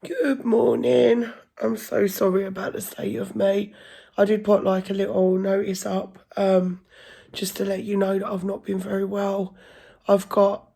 Good morning. I'm so sorry about the state of me. I did put like a little notice up, just to let you know that I've not been very well. I've got,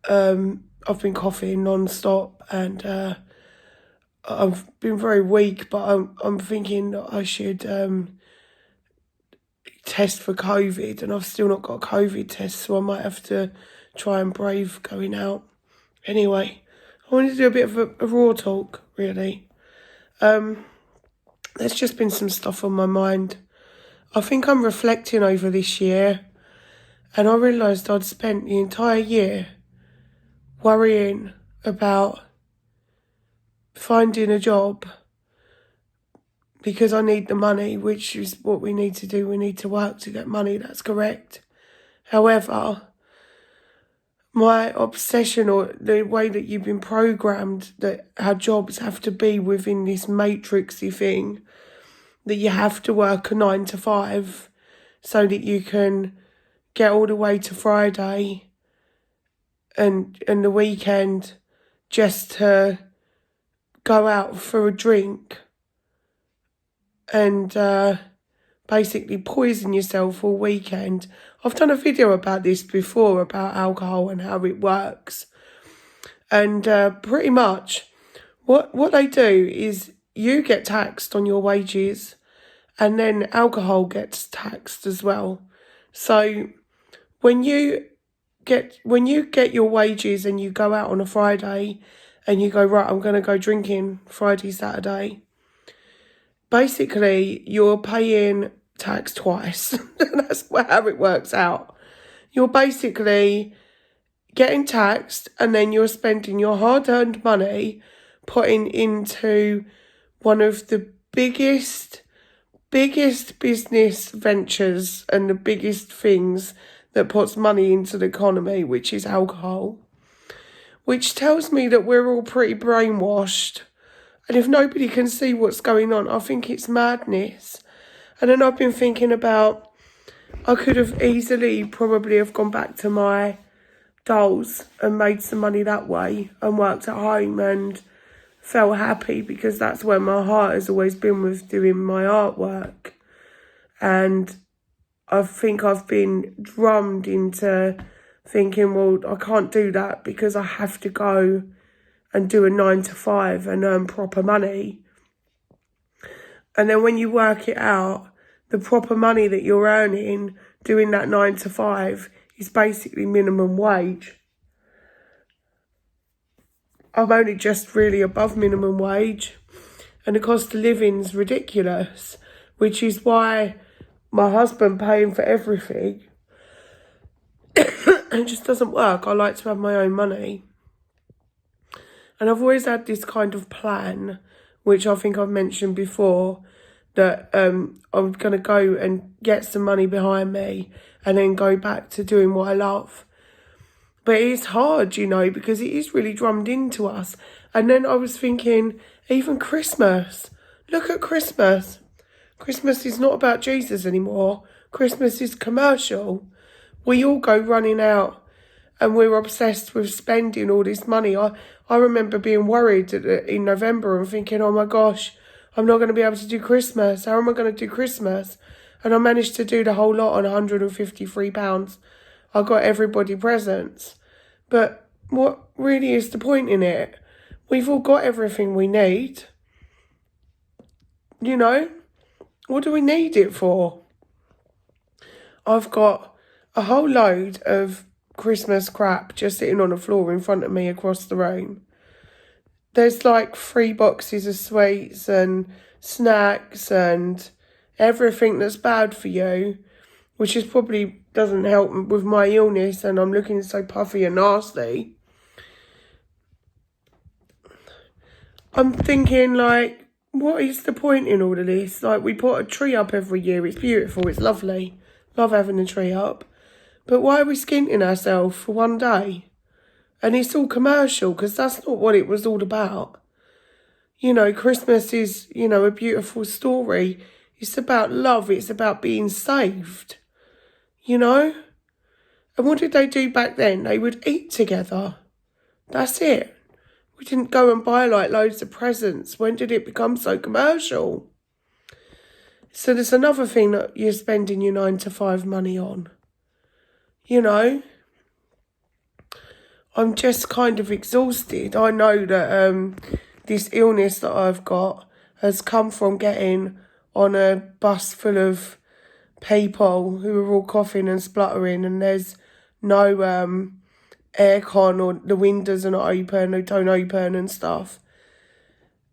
I've been coughing non-stop and I've been very weak, but I'm thinking that I should test for COVID, and I've still not got a COVID test, so I might have to try and brave going out. Anyway, I wanted to do a bit of a raw talk, really. There's just been some stuff on my mind. I think I'm reflecting over this year, and I realised I'd spent the entire year worrying about finding a job because I need the money, which is what we need to do. We need to work to get money, that's correct. However, my obsession, or the way that you've been programmed that our jobs have to be within this matrixy thing, that you have to work a 9 to 5 so that you can get all the way to Friday and the weekend just to go out for a drink and basically poison yourself all weekend. I've done a video about this before, about alcohol and how it works. And pretty much what they do is you get taxed on your wages, and then alcohol gets taxed as well. So when you get your wages and you go out on a Friday and you go, right, I'm going to go drinking Friday, Saturday, basically you're paying tax twice. That's how it works out. You're basically getting taxed, and then you're spending your hard-earned money putting into one of the biggest business ventures and the biggest things that puts money into the economy, which is alcohol, which tells me that we're all pretty brainwashed. And if nobody can see what's going on, I think it's madness. And then I've been thinking about, I could have easily probably have gone back to my dolls and made some money that way and worked at home and felt happy, because that's where my heart has always been, with doing my artwork. And I think I've been drummed into thinking, well, I can't do that because I have to go and do a 9 to 5 and earn proper money. And then when you work it out, the proper money that you're earning doing that 9 to 5 is basically minimum wage. I'm only just really above minimum wage, and the cost of living's ridiculous, which is why my husband paying for everything, it just doesn't work. I like to have my own money. And I've always had this kind of plan, which I think I've mentioned before, that I'm going to go and get some money behind me and then go back to doing what I love. But it's hard, you know, because it is really drummed into us. And then I was thinking, even Christmas. Look at Christmas. Christmas is not about Jesus anymore. Christmas is commercial. We all go running out and we're obsessed with spending all this money. I remember being worried in November and thinking, oh my gosh, I'm not going to be able to do Christmas. How am I going to do Christmas? And I managed to do the whole lot on £153. I got everybody presents. But what really is the point in it? We've all got everything we need. You know? What do we need it for? I've got a whole load of Christmas crap just sitting on the floor in front of me across the room. There's like 3 boxes of sweets and snacks and everything that's bad for you, which is probably doesn't help with my illness, and I'm looking so puffy and nasty. I'm thinking, like, what is the point in all of this? Like, we put a tree up every year. It's beautiful. It's lovely. Love having a tree up. But why are we skinting ourselves for one day? And it's all commercial, because that's not what it was all about. You know, Christmas is, you know, a beautiful story. It's about love. It's about being saved. You know? And what did they do back then? They would eat together. That's it. We didn't go and buy like loads of presents. When did it become so commercial? So there's another thing that you're spending your 9-to-5 money on. You know, I'm just kind of exhausted. I know that this illness that I've got has come from getting on a bus full of people who are all coughing and spluttering, and there's no aircon, or the windows are not open, or don't open and stuff.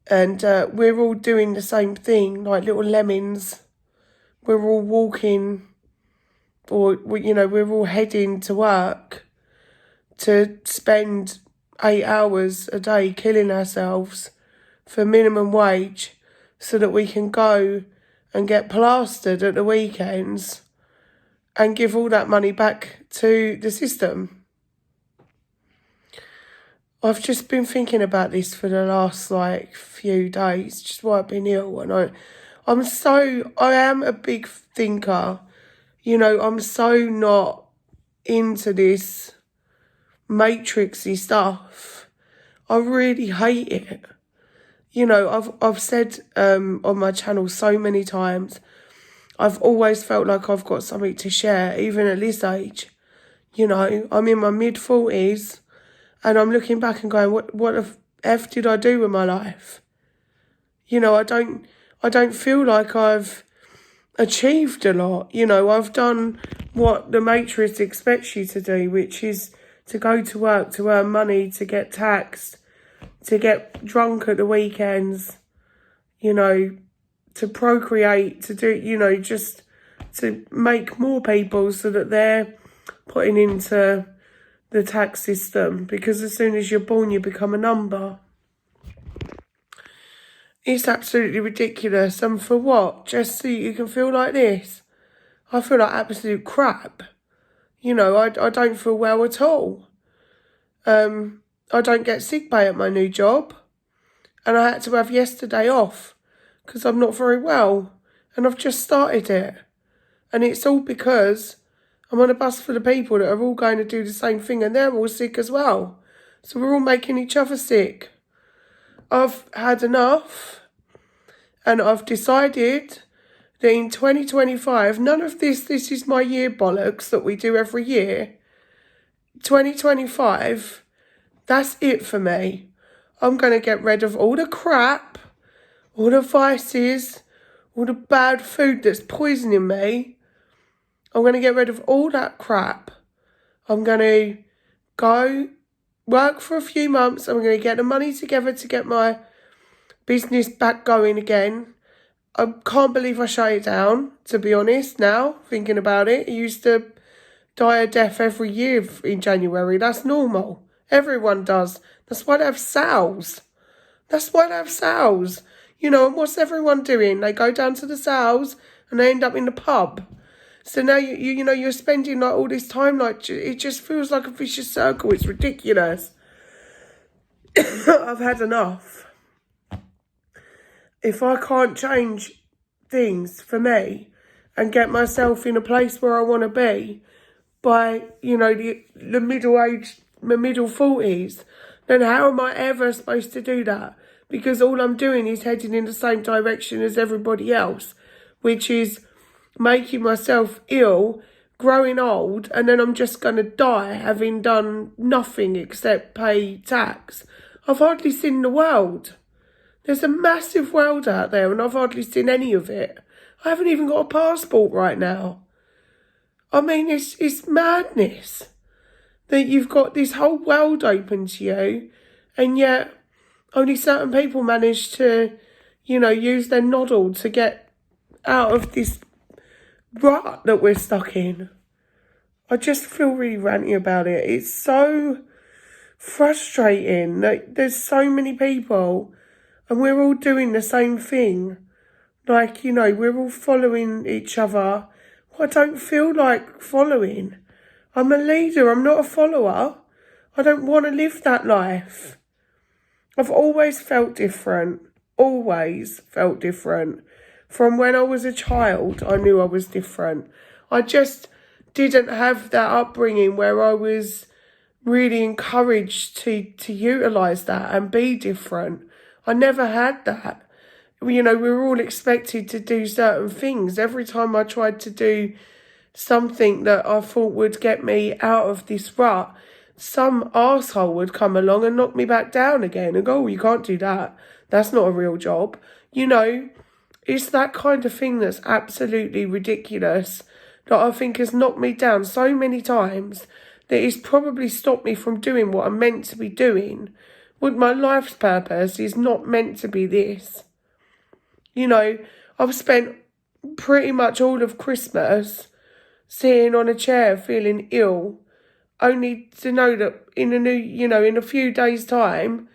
And we're all doing the same thing, like little lemmings. We're all walking, or, you know, we're all heading to work to spend 8 hours a day killing ourselves for minimum wage so that we can go and get plastered at the weekends and give all that money back to the system. I've just been thinking about this for the last few days, just while I've been ill, and I am a big thinker. You know, I'm so not into this matrixy stuff. I really hate it. You know, I've said on my channel so many times, I've always felt like I've got something to share, even at this age. You know, I'm in my mid-40s, and I'm looking back and going, what the F did I do with my life? You know, I don't feel like I've achieved a lot. You know, I've done what the Matrix expects you to do, which is to go to work, to earn money, to get taxed, to get drunk at the weekends, you know, to procreate, to do, you know, just to make more people so that they're putting into the tax system, because as soon as you're born, you become a number. It's absolutely ridiculous. And for what? Just so you can feel like this? I feel like absolute crap. You know, I don't feel well at all. I don't get sick pay at my new job. And I had to have yesterday off because I'm not very well. And I've just started it. And it's all because I'm on a bus full of people that are all going to do the same thing, and they're all sick as well. So we're all making each other sick. I've had enough, and I've decided that in 2025, none of this is my year bollocks that we do every year. 2025, that's it for me. I'm going to get rid of all the crap, all the vices, all the bad food that's poisoning me. I'm going to get rid of all that crap. I'm going to go work for a few months. I'm going to get the money together to get my business back going again. I can't believe I shut it down, to be honest, now, thinking about it. I used to die a death every year in January. That's normal. Everyone does. That's why they have sales. You know, and what's everyone doing? They go down to the sales and they end up in the pub. So now, you know, you're spending all this time, it just feels like a vicious circle. It's ridiculous. I've had enough. If I can't change things for me and get myself in a place where I want to be by, you know, the middle 40s, then how am I ever supposed to do that? Because all I'm doing is heading in the same direction as everybody else, which is making myself ill, growing old, and then I'm just going to die having done nothing except pay tax. I've hardly seen the world. There's a massive world out there, and I've hardly seen any of it. I haven't even got a passport right now. I mean, it's madness that you've got this whole world open to you, and yet only certain people manage to, you know, use their noddle to get out of this rut that we're stuck in. I just feel really ranty about it. It's so frustrating that there's so many people and we're all doing the same thing. Like, you know, we're all following each other. I don't feel like following. I'm a leader, I'm not a follower. I don't want to live that life. I've always felt different. Always felt different. From when I was a child, I knew I was different. I just didn't have that upbringing where I was really encouraged to utilise that and be different. I never had that. You know, we were all expected to do certain things. Every time I tried to do something that I thought would get me out of this rut, some arsehole would come along and knock me back down again and go, oh, you can't do that. That's not a real job. You know, it's that kind of thing that's absolutely ridiculous that I think has knocked me down so many times that it's probably stopped me from doing what I'm meant to be doing. What my life's purpose is not meant to be this. You know, I've spent pretty much all of Christmas sitting on a chair feeling ill, only to know that in a few days' time,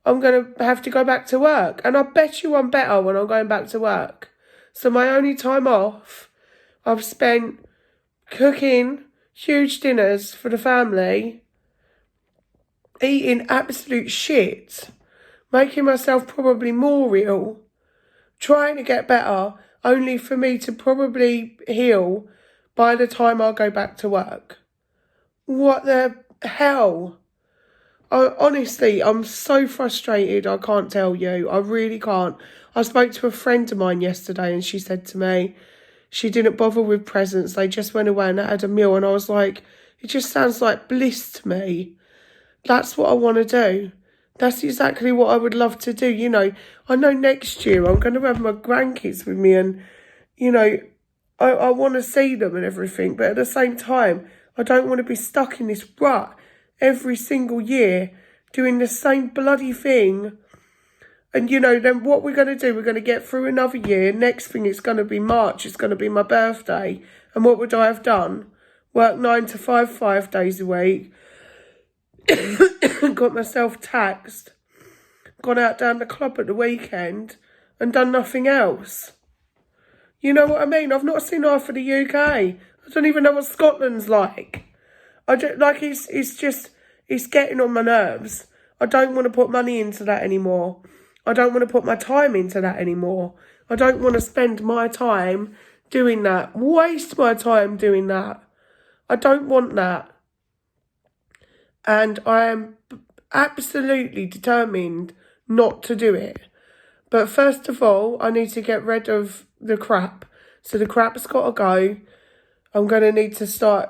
I'm going to have to go back to work. And I bet you I'm better when I'm going back to work. So my only time off, I've spent cooking huge dinners for the family, eating absolute shit, making myself probably more ill, trying to get better, only for me to probably heal by the time I go back to work. What the hell? Honestly, I'm so frustrated, I can't tell you. I really can't. I spoke to a friend of mine yesterday and she said to me, she didn't bother with presents. They just went away and had a meal. And I was like, it just sounds like bliss to me. That's what I want to do. That's exactly what I would love to do. You know, I know next year I'm going to have my grandkids with me and, you know, I want to see them and everything. But at the same time, I don't want to be stuck in this rut every single year doing the same bloody thing. And, you know, then what we're going to do, we're going to get through another year. Next thing, it's going to be March. It's going to be my birthday. And what would I have done? Work 9 to 5, 5 days a week. Got myself taxed. Gone out down the club at the weekend and done nothing else. You know what I mean? I've not seen half of the UK. I don't even know what Scotland's like. It's getting on my nerves. I don't want to put money into that anymore. I don't want to put my time into that anymore. I don't want to spend my time doing that. Waste my time doing that. I don't want that. And I am absolutely determined not to do it. But first of all, I need to get rid of the crap. So the crap's got to go. I'm going to need to start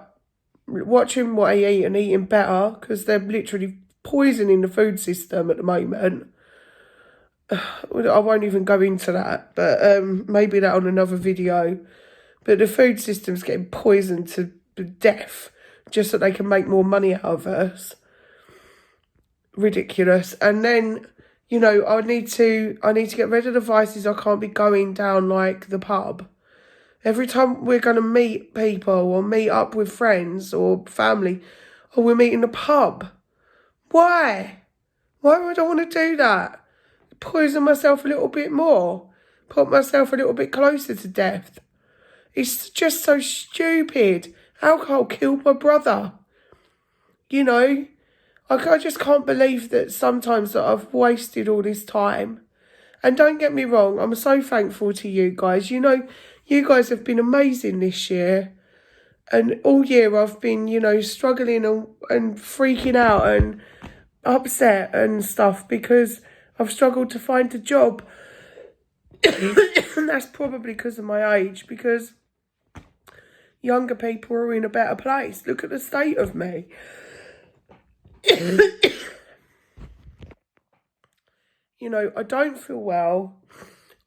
watching what I eat and eating better because they're literally poisoning the food system at the moment. I won't even go into that, but maybe that on another video. But the food system's getting poisoned to death just so they can make more money out of us. Ridiculous. And then, you know, I need to get rid of the vices. I can't be going down like the pub. Every time we're going to meet people or meet up with friends or family, or we're meeting the pub. Why? Why would I want to do that? Poison myself a little bit more. Put myself a little bit closer to death. It's just so stupid. Alcohol killed my brother. You know, I just can't believe that sometimes that I've wasted all this time. And don't get me wrong, I'm so thankful to you guys. You know, you guys have been amazing this year. And all year I've been, you know, struggling and freaking out and upset and stuff because I've struggled to find a job. And that's probably because of my age, because younger people are in a better place. Look at the state of me. You know, I don't feel well.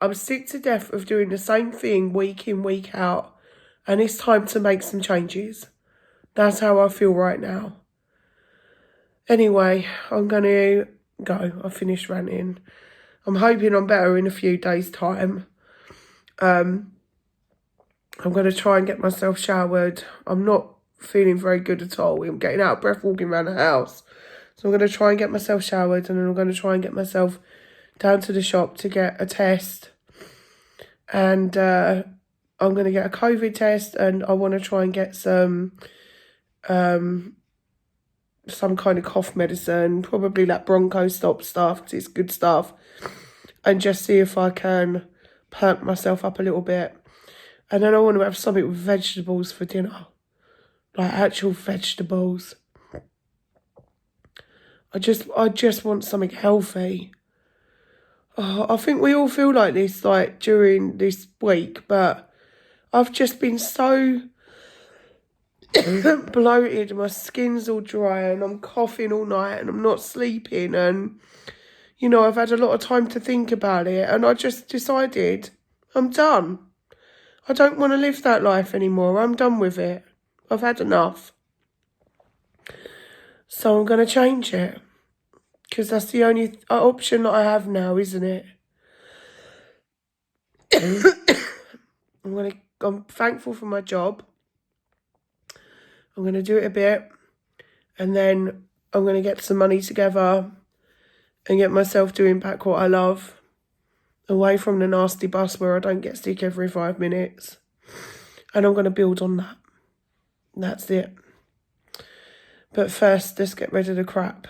I'm sick to death of doing the same thing week in, week out. And it's time to make some changes. That's how I feel right now. Anyway, I'm going to go. I've finished ranting. I'm hoping I'm better in a few days' time. I'm going to try and get myself showered. I'm not feeling very good at all. I'm getting out of breath walking around the house. So I'm going to try and get myself showered and then I'm going to try and get myself down to the shop to get a test. And I'm going to get a COVID test and I want to try and get some kind of cough medicine, probably like Broncho Stop stuff because it's good stuff. And just see if I can perk myself up a little bit. And then I want to have something with vegetables for dinner. Like actual vegetables. I just want something healthy. Oh, I think we all feel like this, like, during this week, but I've just been so bloated, my skin's all dry, and I'm coughing all night, and I'm not sleeping, and, you know, I've had a lot of time to think about it, and I just decided I'm done. I don't want to live that life anymore. I'm done with it. I've had enough. So I'm going to change it. Because that's the only option that I have now, isn't it? I'm thankful for my job. I'm going to do it a bit. And then I'm going to get some money together and get myself doing back what I love. Away from the nasty bus where I don't get sick every 5 minutes. And I'm going to build on that. That's it. But first, let's get rid of the crap.